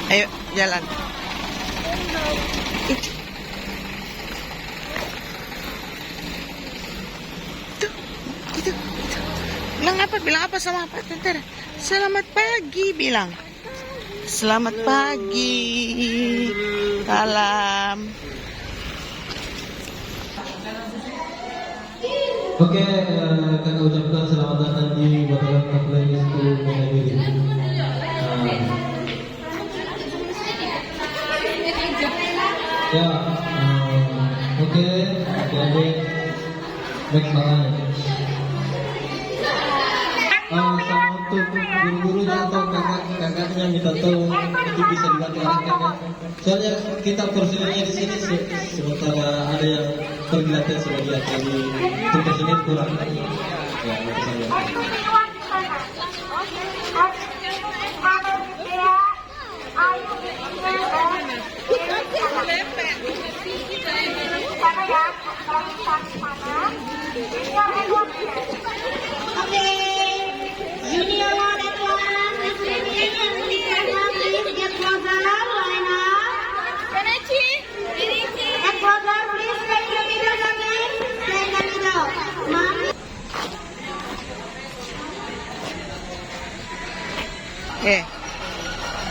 Ayo, jalan. Ih. Tuh, itu. Bilang apa sama Pak Tentara? Selamat pagi, bilang. Selamat pagi. Salam. Oke, kakak ucapkan selamat datang di Bataran Kaplan School Menagiri. Ya, oke, adik-adik, baik banget. Sama untuk guru-gurunya atau kakak-kakaknya minta tolong itu bisa dibantu arahkan ya. Soalnya kita personilnya di sini sementara ada yang pergi latihan sebagian, jadi itu personil kurang. Ya, itu saja.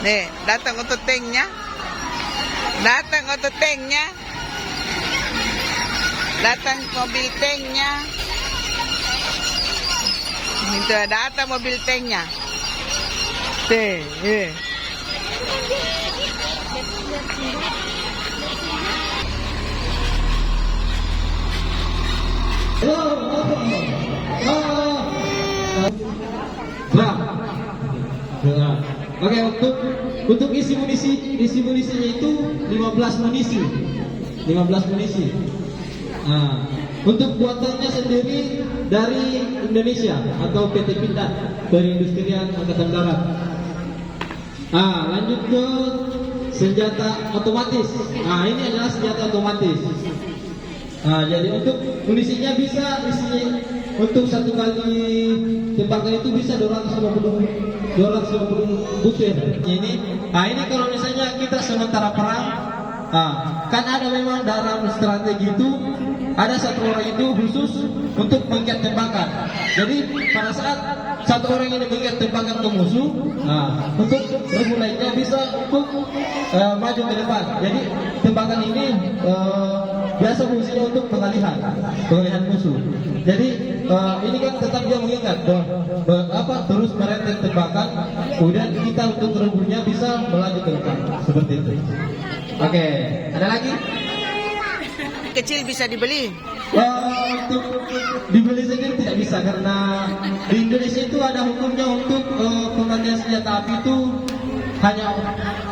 Nih, datang untuk tanknya. Datang untuk tanknya. Datang mobil tanknya. Itu datang mobil tanknya. Oke, untuk isi munisinya itu 15 munisi. 15 munisi. Nah, untuk buatannya sendiri dari Indonesia atau PT Pindad, Perindustrian Angkatan Darat. Lanjut ke senjata otomatis. Ini adalah senjata otomatis. Jadi untuk munisinya bisa isinya untuk satu kali tembakan itu bisa 250 butir. Ini kalau misalnya kita sementara perang, kan ada memang dalam strategi itu ada satu orang itu khusus untuk mengikat tembakan. Jadi pada saat satu orang ini mengikat tembakan ke musuh, untuk regu lainnya bisa untuk maju ke depan. Jadi tembakan ini biasa fungsinya untuk pengalihan musuh. Jadi ini kan tetap dia mengingat terus merentet tembakan, kemudian kita untuk regunya bisa melaju ke depan seperti itu. Oke, ada lagi? Kecil bisa dibeli. Untuk dibeli sendiri tidak bisa karena di Indonesia itu ada hukumnya untuk pemakaian senjata api itu hanya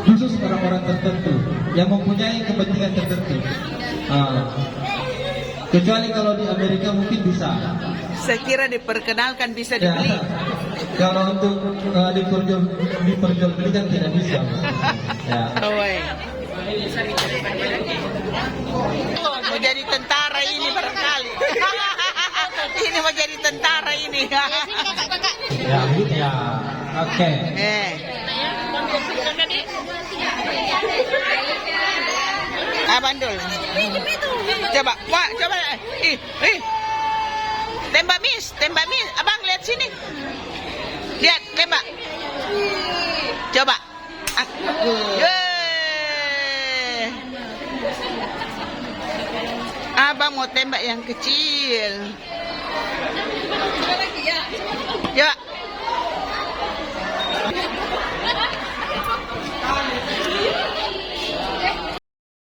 khusus orang-orang tertentu yang mempunyai kepentingan tertentu. Kecuali kalau di Amerika mungkin bisa. Saya kira diperkenalkan bisa dibeli. Kalau untuk diperjualbelikan tidak bisa. Ya. Mau jadi tentara ini barangkali. Ini mau jadi tentara ini. Ya, ya. Oke. Bandul. Coba, wah, coba. Tembak mis. Abang lihat sini. Lihat, tembak. Coba. Abang mau tembak yang kecil. Ya.